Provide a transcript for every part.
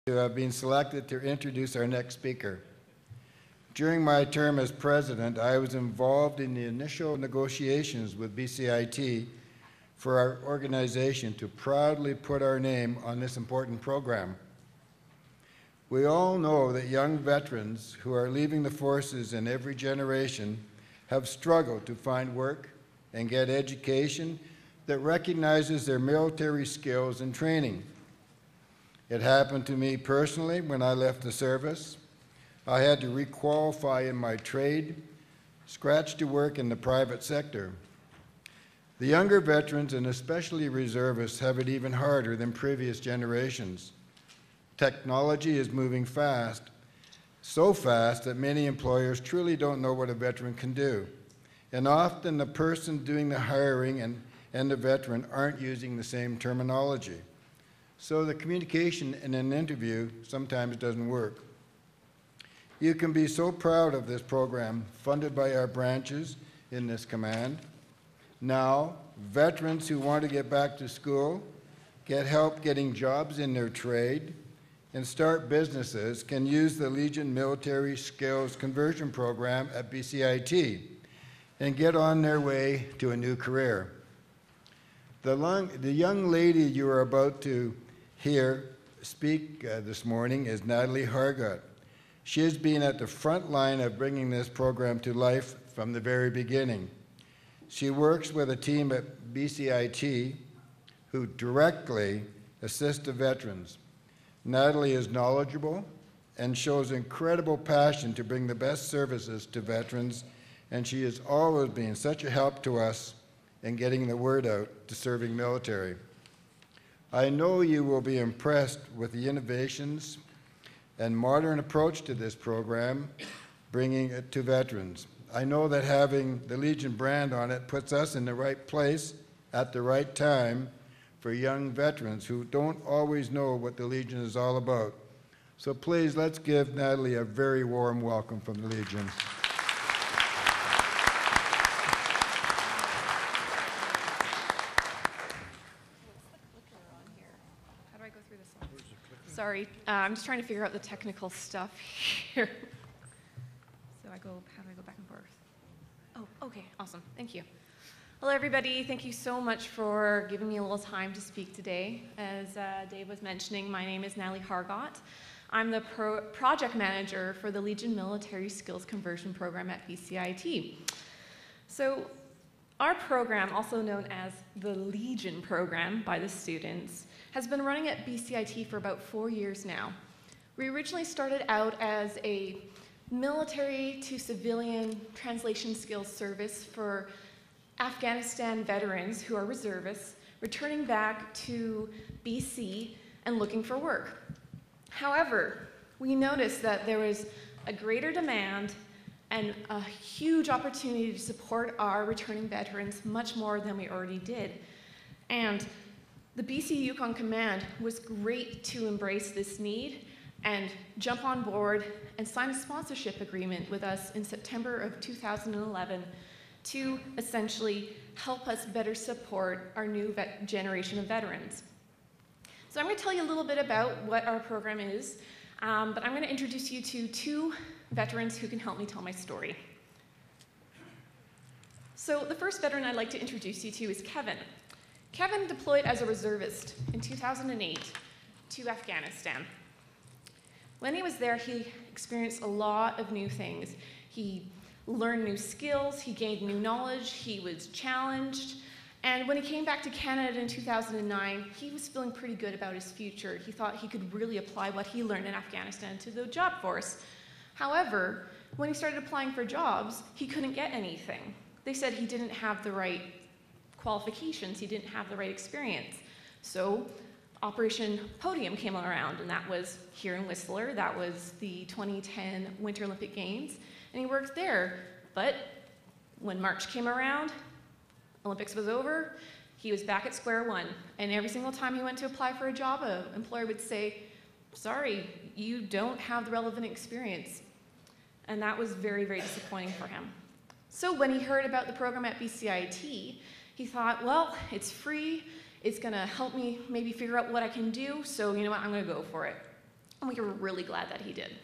who have been selected to introduce our next speaker. During my term as president, I was involved in the initial negotiations with BCIT for our organization to proudly put our name on this important program. We all know that young veterans who are leaving the forces in every generation have struggled to find work and get education that recognizes their military skills and training. It happened to me personally when I left the service. I had to requalify in my trade, scratch to work in the private sector. The younger veterans, and especially reservists, have it even harder than previous generations. Technology is moving fast, so fast that many employers truly don't know what a veteran can do. And often the person doing the hiring and the veteran aren't using the same terminology. So the communication in an interview sometimes doesn't work. You can be so proud of this program funded by our branches in this command. Now, veterans who want to get back to school, get help getting jobs in their trade, and start businesses can use the Legion Military Skills Conversion Program at BCIT and get on their way to a new career. The young lady you are about to hear speak this morning is Natalie Hargott. She has been at the front line of bringing this program to life from the very beginning. She works with a team at BCIT who directly assist the veterans. Natalie is knowledgeable and shows incredible passion to bring the best services to veterans, and she has always been such a help to us in getting the word out to serving military. I know you will be impressed with the innovations and modern approach to this program, bringing it to veterans. I know that having the Legion brand on it puts us in the right place at the right time for young veterans who don't always know what the Legion is all about. So please, let's give Natalie a very warm welcome from the Legion. Sorry, I'm just trying to figure out the technical stuff here. So how do I go back and forth? Oh, okay, awesome, thank you. Hello everybody, thank you so much for giving me a little time to speak today. As Dave was mentioning, my name is Natalie Hargott. I'm the project manager for the Legion Military Skills Conversion Program at BCIT. So our program, also known as the Legion program by the students, has been running at BCIT for about 4 years now. We originally started out as a military to civilian translation skills service for Afghanistan veterans who are reservists returning back to BC and looking for work. However, we noticed that there was a greater demand and a huge opportunity to support our returning veterans much more than we already did. And the BC Yukon Command was great to embrace this need and jump on board and sign a sponsorship agreement with us in September of 2011 to essentially help us better support our new generation of veterans. So I'm going to tell you a little bit about what our program is, but I'm going to introduce you to two veterans who can help me tell my story. So the first veteran I'd like to introduce you to is Kevin. Kevin deployed as a reservist in 2008 to Afghanistan. When he was there, he experienced a lot of new things. He learned new skills, he gained new knowledge, he was challenged, and when he came back to Canada in 2009, he was feeling pretty good about his future. He thought he could really apply what he learned in Afghanistan to the job force. However, when he started applying for jobs, he couldn't get anything. They said he didn't have the right qualifications, he didn't have the right experience. So Operation Podium came around, and that was here in Whistler. That was the 2010 Winter Olympic Games, and he worked there. But when March came around, Olympics was over, he was back at square one. And every single time he went to apply for a job, an employer would say, sorry, you don't have the relevant experience. And that was very, very disappointing for him. So when he heard about the program at BCIT, he thought, well, it's free, it's gonna help me maybe figure out what I can do, so you know what, I'm gonna go for it. And we were really glad that he did.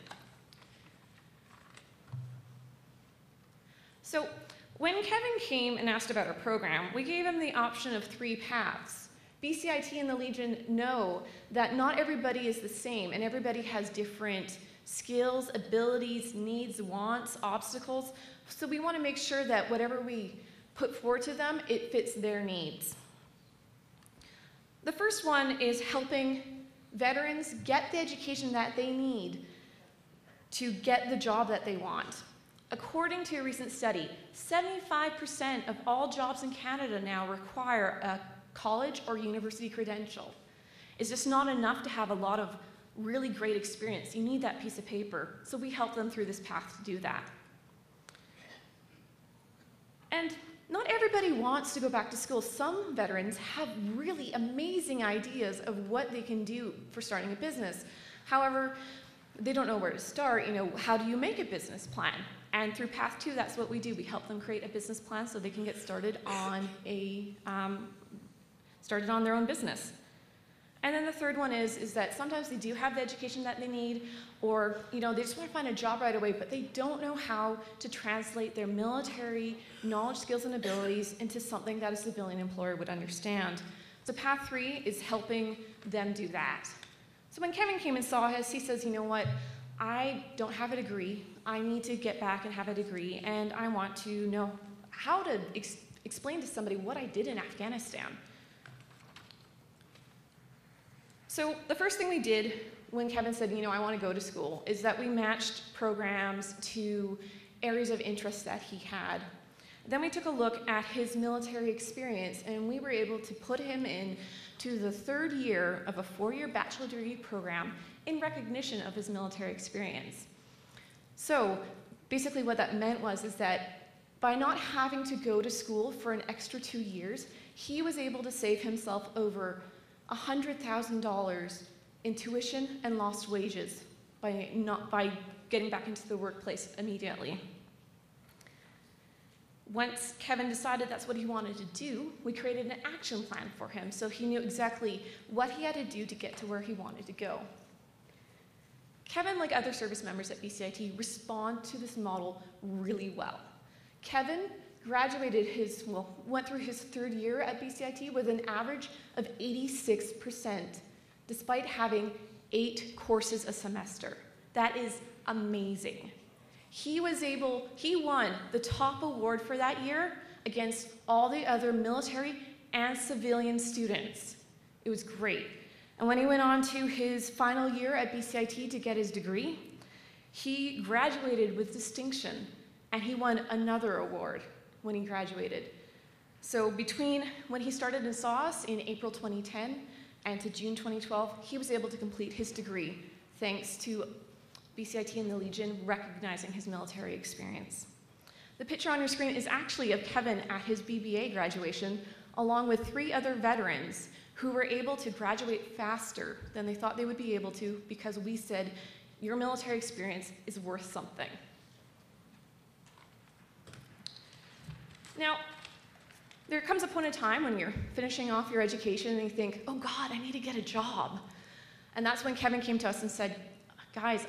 So when Kevin came and asked about our program, we gave him the option of 3 paths. BCIT and the Legion know that not everybody is the same, and everybody has different skills, abilities, needs, wants, obstacles. So we want to make sure that whatever we put forward to them, it fits their needs. The first one is helping veterans get the education that they need to get the job that they want. According to a recent study, 75% of all jobs in Canada now require a college or university credential. It's just not enough to have a lot of really great experience. You need that piece of paper. So we help them through this path to do that. And not everybody wants to go back to school. Some veterans have really amazing ideas of what they can do for starting a business. However, they don't know where to start. How do you make a business plan? And through Path 2, that's what we do. We help them create a business plan so they can get started on their own business. And then the third one is that sometimes they do have the education that they need, or they just want to find a job right away, but they don't know how to translate their military knowledge, skills, and abilities into something that a civilian employer would understand. So Path 3 is helping them do that. So when Kevin came and saw us, he says, you know what, I don't have a degree. I need to get back and have a degree, and I want to know how to explain to somebody what I did in Afghanistan. So the first thing we did when Kevin said, I want to go to school, is that we matched programs to areas of interest that he had. Then we took a look at his military experience, and we were able to put him into the 3rd year of a 4-year bachelor degree program in recognition of his military experience. So basically what that meant is that by not having to go to school for an extra 2 years, he was able to save himself over $100,000 in tuition and lost wages by getting back into the workplace immediately. Once Kevin decided that's what he wanted to do, we created an action plan for him so he knew exactly what he had to do to get to where he wanted to go. Kevin, like other service members at BCIT, respond to this model really well. Kevin went through his 3rd year at BCIT with an average of 86%, despite having 8 courses a semester. That is amazing. He won the top award for that year against all the other military and civilian students. It was great. And when he went on to his final year at BCIT to get his degree, he graduated with distinction, and he won another award when he graduated. So between when he started in SOS in April 2010 and to June 2012, he was able to complete his degree thanks to BCIT and the Legion recognizing his military experience. The picture on your screen is actually of Kevin at his BBA graduation, along with 3 other veterans who were able to graduate faster than they thought they would be able to because we said, your military experience is worth something. Now, there comes a point in time when you're finishing off your education and you think, oh God, I need to get a job. And that's when Kevin came to us and said, guys,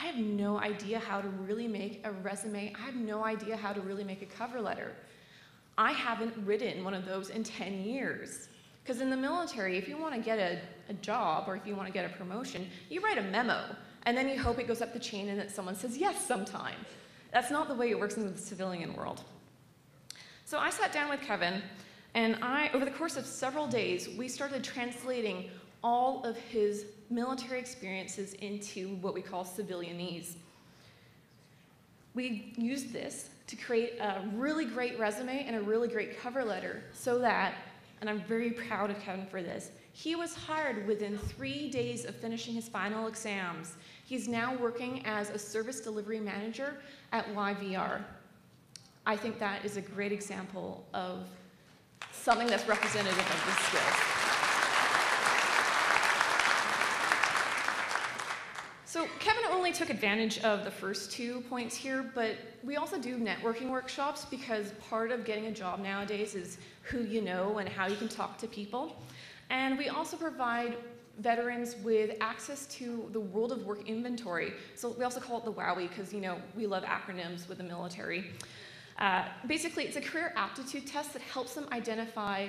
I have no idea how to really make a resume. I have no idea how to really make a cover letter. I haven't written one of those in 10 years. Because in the military, if you want to get a job or if you want to get a promotion, you write a memo, and then you hope it goes up the chain and that someone says yes sometime. That's not the way it works in the civilian world. So I sat down with Kevin, and over the course of several days, we started translating all of his military experiences into what we call civilianese. We used this to create a really great resume and a really great cover letter so that, and I'm very proud of Kevin for this, he was hired within 3 days of finishing his final exams. He's now working as a service delivery manager at YVR. I think that is a great example of something that's representative of his skills. So Kevin only took advantage of the first 2 points here, but we also do networking workshops because part of getting a job nowadays is who you know and how you can talk to people. And we also provide veterans with access to the World of Work inventory. So we also call it the WOWI because, we love acronyms with the military. Basically, it's a career aptitude test that helps them identify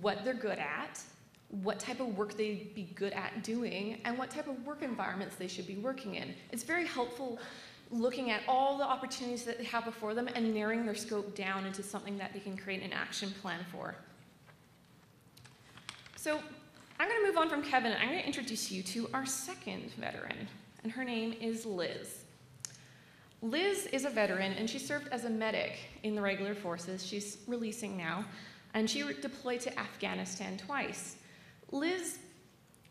what they're good at, what type of work they'd be good at doing, and what type of work environments they should be working in. It's very helpful looking at all the opportunities that they have before them and narrowing their scope down into something that they can create an action plan for. So I'm going to move on from Kevin, and I'm going to introduce you to our second veteran, and her name is Liz. Liz is a veteran, and she served as a medic in the regular forces. She's releasing now, and she deployed to Afghanistan twice. Liz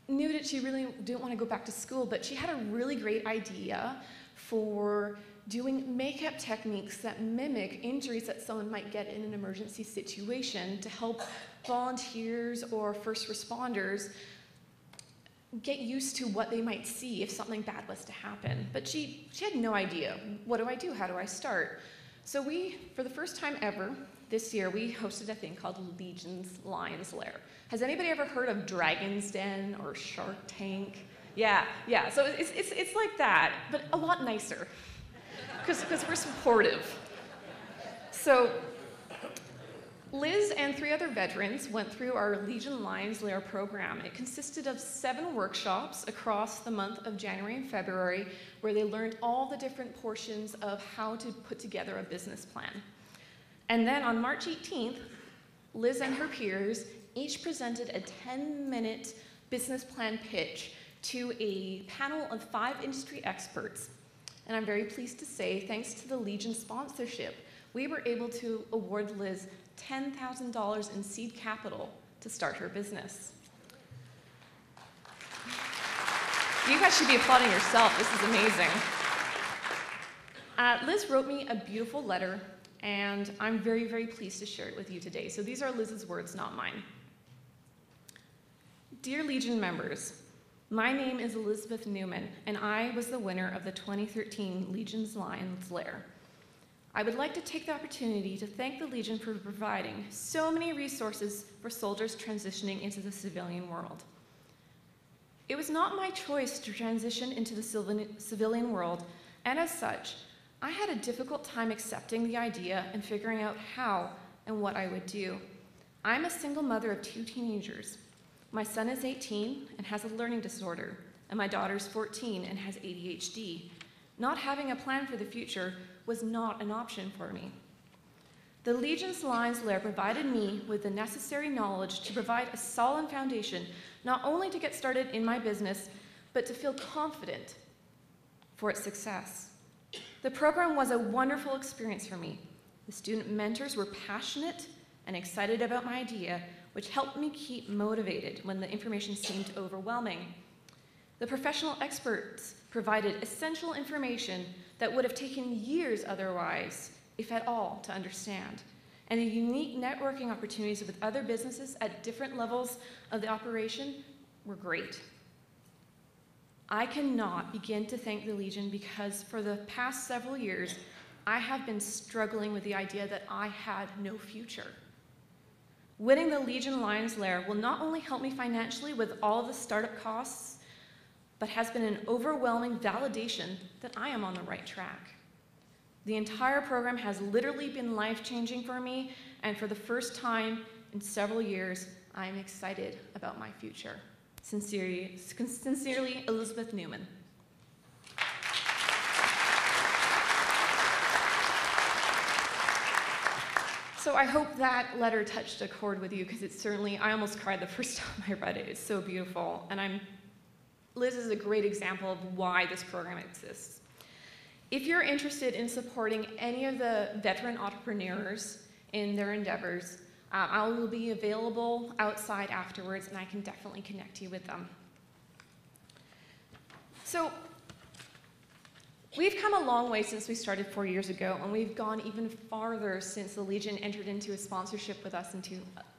knew that she really didn't want to go back to school, but she had a really great idea for doing makeup techniques that mimic injuries that someone might get in an emergency situation to help volunteers or first responders get used to what they might see if something bad was to happen. But she had no idea. What do I do? How do I start? So for the first time ever, this year, we hosted a thing called Legion's Lion's Lair. Has anybody ever heard of Dragon's Den or Shark Tank? Yeah. So it's like that, but a lot nicer, because we're supportive. So Liz and 3 other veterans went through our Legion Lion's Lair program. It consisted of 7 workshops across the month of January and February, where they learned all the different portions of how to put together a business plan. And then on March 18th, Liz and her peers each presented a 10-minute business plan pitch to a panel of 5 industry experts. And I'm very pleased to say, thanks to the Legion sponsorship, we were able to award Liz $10,000 in seed capital to start her business. You guys should be applauding yourself. This is amazing. Liz wrote me a beautiful letter, and I'm very, very pleased to share it with you today. So these are Liz's words, not mine. Dear Legion members, my name is Elizabeth Newman, and I was the winner of the 2013 Legion's Lion's Lair. I would like to take the opportunity to thank the Legion for providing so many resources for soldiers transitioning into the civilian world. It was not my choice to transition into the civilian world, and as such, I had a difficult time accepting the idea and figuring out how and what I would do. I'm a single mother of 2 teenagers. My son is 18 and has a learning disorder, and my daughter's 14 and has ADHD. Not having a plan for the future was not an option for me. The Legion's Lion's Lair provided me with the necessary knowledge to provide a solid foundation, not only to get started in my business, but to feel confident for its success. The program was a wonderful experience for me. The student mentors were passionate and excited about my idea, which helped me keep motivated when the information seemed overwhelming. The professional experts provided essential information that would have taken years otherwise, if at all, to understand. And the unique networking opportunities with other businesses at different levels of the operation were great. I cannot begin to thank the Legion because for the past several years, I have been struggling with the idea that I had no future. Winning the Legion Lion's Lair will not only help me financially with all of the startup costs, but has been an overwhelming validation that I am on the right track. The entire program has literally been life-changing for me, and for the first time in several years, I am excited about my future. Sincerely, Elizabeth Newman. So I hope that letter touched a chord with you, because I almost cried the first time I read it. It's so beautiful. And Liz is a great example of why this program exists. If you're interested in supporting any of the veteran entrepreneurs in their endeavors, I will be available outside afterwards, and I can definitely connect you with them. So we've come a long way since we started 4 years ago, and we've gone even farther since the Legion entered into a sponsorship with us in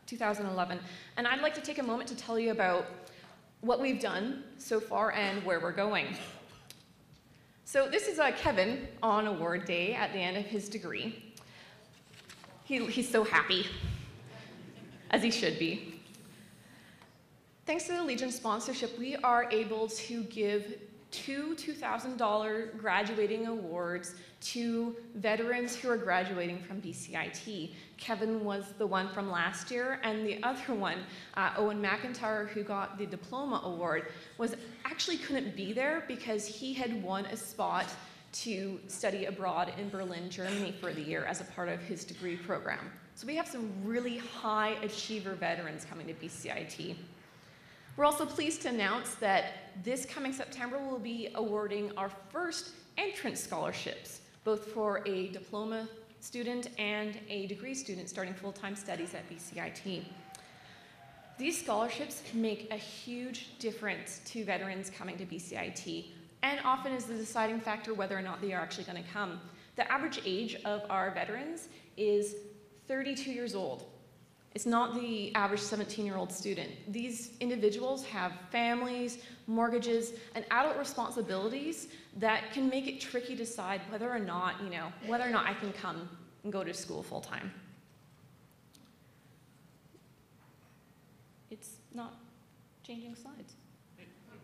2011. And I'd like to take a moment to tell you about what we've done so far and where we're going. So this is Kevin on award day at the end of his degree. He's so happy, as he should be. Thanks to the Legion sponsorship, we are able to give two $2,000 graduating awards to veterans who are graduating from BCIT. Kevin was the one from last year, and the other one, Owen McIntyre, who got the diploma award, actually couldn't be there because he had won a spot to study abroad in Berlin, Germany for the year as a part of his degree program. So we have some really high achiever veterans coming to BCIT. We're also pleased to announce that this coming September we'll be awarding our first entrance scholarships, both for a diploma student and a degree student starting full-time studies at BCIT. These scholarships make a huge difference to veterans coming to BCIT, and often is the deciding factor whether or not they are actually going to come. The average age of our veterans is 32 years old. It's not the average 17-year-old student. These individuals have families, mortgages, and adult responsibilities that can make it tricky to decide whether or not I can come and go to school full time. It's not changing slides.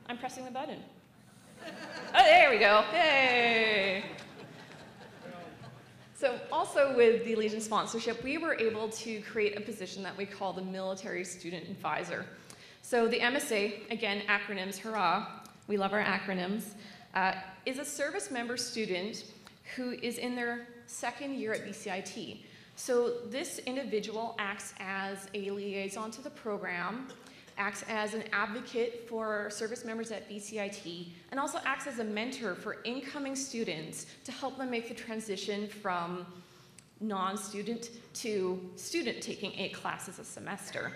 I'm pressing the button. Oh, there we go. Hey! So also with the Legion sponsorship, we were able to create a position that we call the Military Student Advisor. So the MSA, again, acronyms, hurrah, we love our acronyms, is a service member student who is in their second year at BCIT. So this individual acts as a liaison to the program, acts as an advocate for service members at BCIT, and also acts as a mentor for incoming students to help them make the transition from non-student to student taking 8 classes a semester.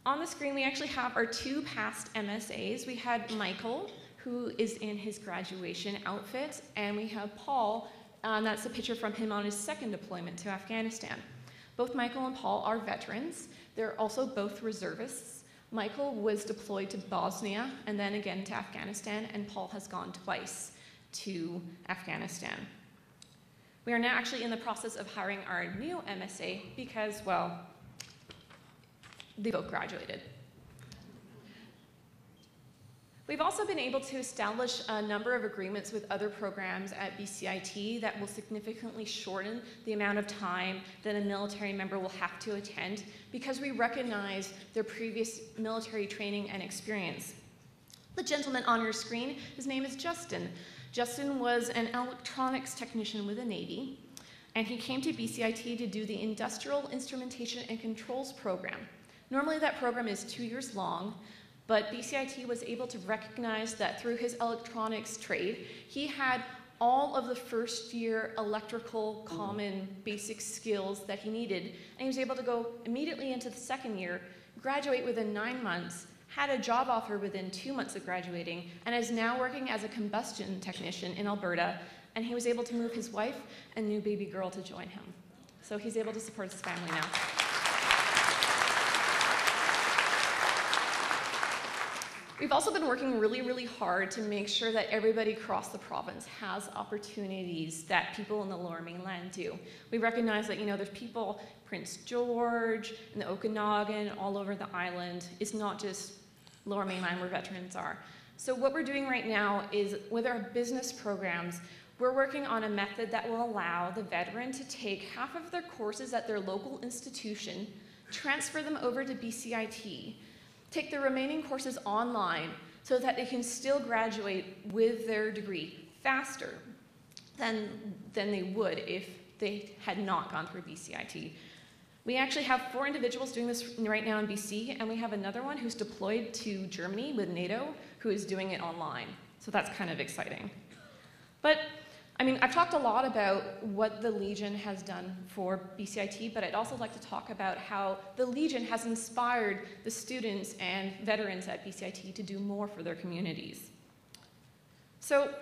On the screen, we actually have our 2 past MSAs. We had Michael, who is in his graduation outfit, and we have Paul, that's a picture from him on his second deployment to Afghanistan. Both Michael and Paul are veterans. They're also both reservists. Michael was deployed to Bosnia and then again to Afghanistan, and Paul has gone twice to Afghanistan. We are now actually in the process of hiring our new MSA because, well, they both graduated. We've also been able to establish a number of agreements with other programs at BCIT that will significantly shorten the amount of time that a military member will have to attend because we recognize their previous military training and experience. The gentleman on your screen, his name is Justin. Justin was an electronics technician with the Navy, and he came to BCIT to do the Industrial Instrumentation and Controls program. Normally that program is 2 years long, but BCIT was able to recognize that through his electronics trade, he had all of the first year electrical common basic skills that he needed, and he was able to go immediately into the second year, graduate within 9 months, had a job offer within 2 months of graduating, and is now working as a combustion technician in Alberta, and he was able to move his wife and new baby girl to join him. So he's able to support his family now. We've also been working really, really hard to make sure that everybody across the province has opportunities that people in the Lower Mainland do. We recognize that, there's people, Prince George and the Okanagan, all over the island. It's not just Lower Mainland where veterans are. So what we're doing right now is, with our business programs, we're working on a method that will allow the veteran to take half of their courses at their local institution, transfer them over to BCIT, take the remaining courses online so that they can still graduate with their degree faster than they would if they had not gone through BCIT. We actually have 4 individuals doing this right now in BC, and we have another one who's deployed to Germany with NATO who is doing it online. So that's kind of exciting. But I've talked a lot about what the Legion has done for BCIT, but I'd also like to talk about how the Legion has inspired the students and veterans at BCIT to do more for their communities. So,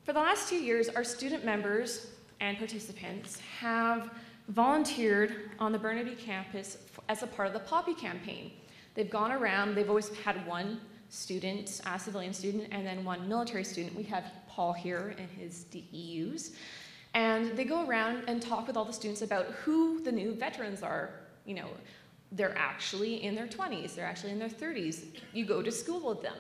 for the last 2 years, our student members and participants have volunteered on the Burnaby campus as a part of the Poppy campaign. They've gone around, they've always had one student, a civilian student, and then one military student. We have Paul here and his DEUs. And they go around and talk with all the students about who the new veterans are, they're actually in their 20s, they're actually in their 30s. You go to school with them.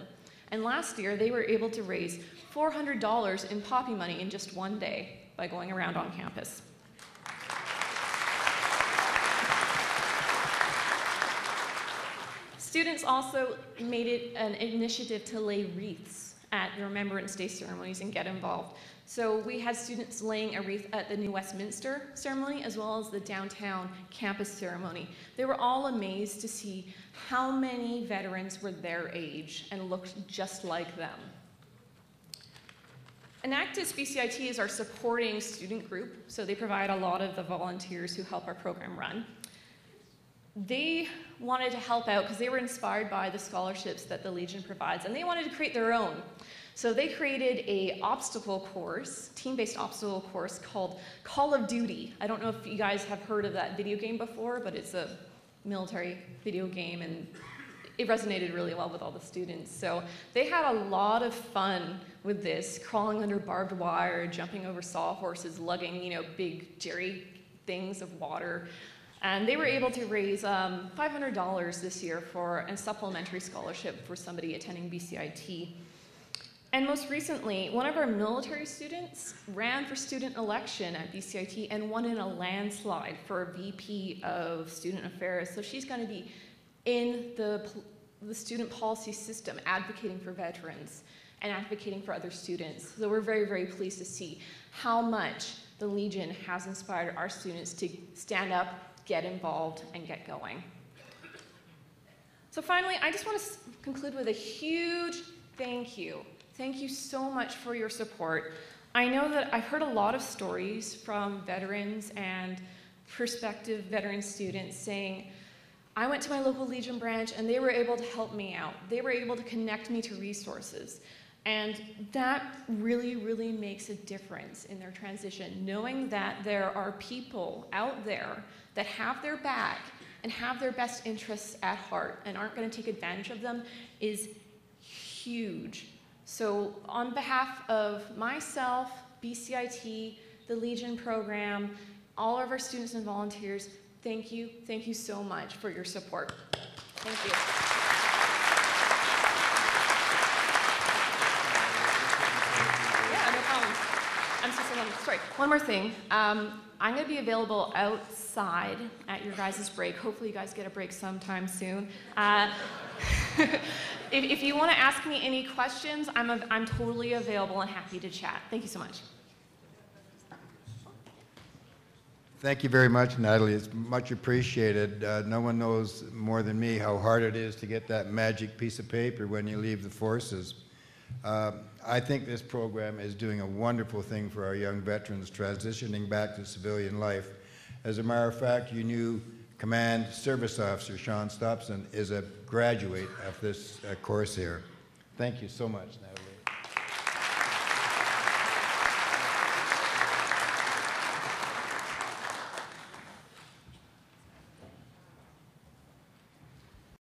And last year, they were able to raise $400 in poppy money in just one day by going around on campus. Students also made it an initiative to lay wreaths at the Remembrance Day ceremonies and get involved. So we had students laying a wreath at the New Westminster ceremony as well as the downtown campus ceremony. They were all amazed to see how many veterans were their age and looked just like them. Enactus BCIT is our supporting student group, so they provide a lot of the volunteers who help our program run. They wanted to help out because they were inspired by the scholarships that the Legion provides, and they wanted to create their own. So they created an obstacle course, team-based obstacle course called Call of Duty. I don't know if you guys have heard of that video game before, but it's a military video game, and it resonated really well with all the students. So they had a lot of fun with this, crawling under barbed wire, jumping over sawhorses, lugging, big jerry things of water. And they were able to raise $500 this year for a supplementary scholarship for somebody attending BCIT. And most recently, one of our military students ran for student election at BCIT and won in a landslide for VP of Student Affairs. So she's going to be in the student policy system advocating for veterans and advocating for other students. So we're very, very pleased to see how much the Legion has inspired our students to stand up, get involved, and get going. So finally, I just want to conclude with a huge thank you. Thank you so much for your support. I know that I've heard a lot of stories from veterans and prospective veteran students saying, I went to my local Legion branch and they were able to help me out. They were able to connect me to resources. And that really, really makes a difference in their transition, knowing that there are people out there that have their back and have their best interests at heart and aren't going to take advantage of them is huge. So on behalf of myself, BCIT, the Legion program, all of our students and volunteers, thank you so much for your support. Thank you. Yeah, no problem. I'm so sorry. One more thing. I'm going to be available outside at your guys' break. Hopefully you guys get a break sometime soon. If you want to ask me any questions, I'm totally available and happy to chat. Thank you so much. Thank you very much, Natalie. It's much appreciated. No one knows more than me how hard it is to get that magic piece of paper when you leave the forces. I think this program is doing a wonderful thing for our young veterans transitioning back to civilian life. As a matter of fact, your new Command Service Officer, Sean Stopson, is a graduate of this course here. Thank you so much, Natalie.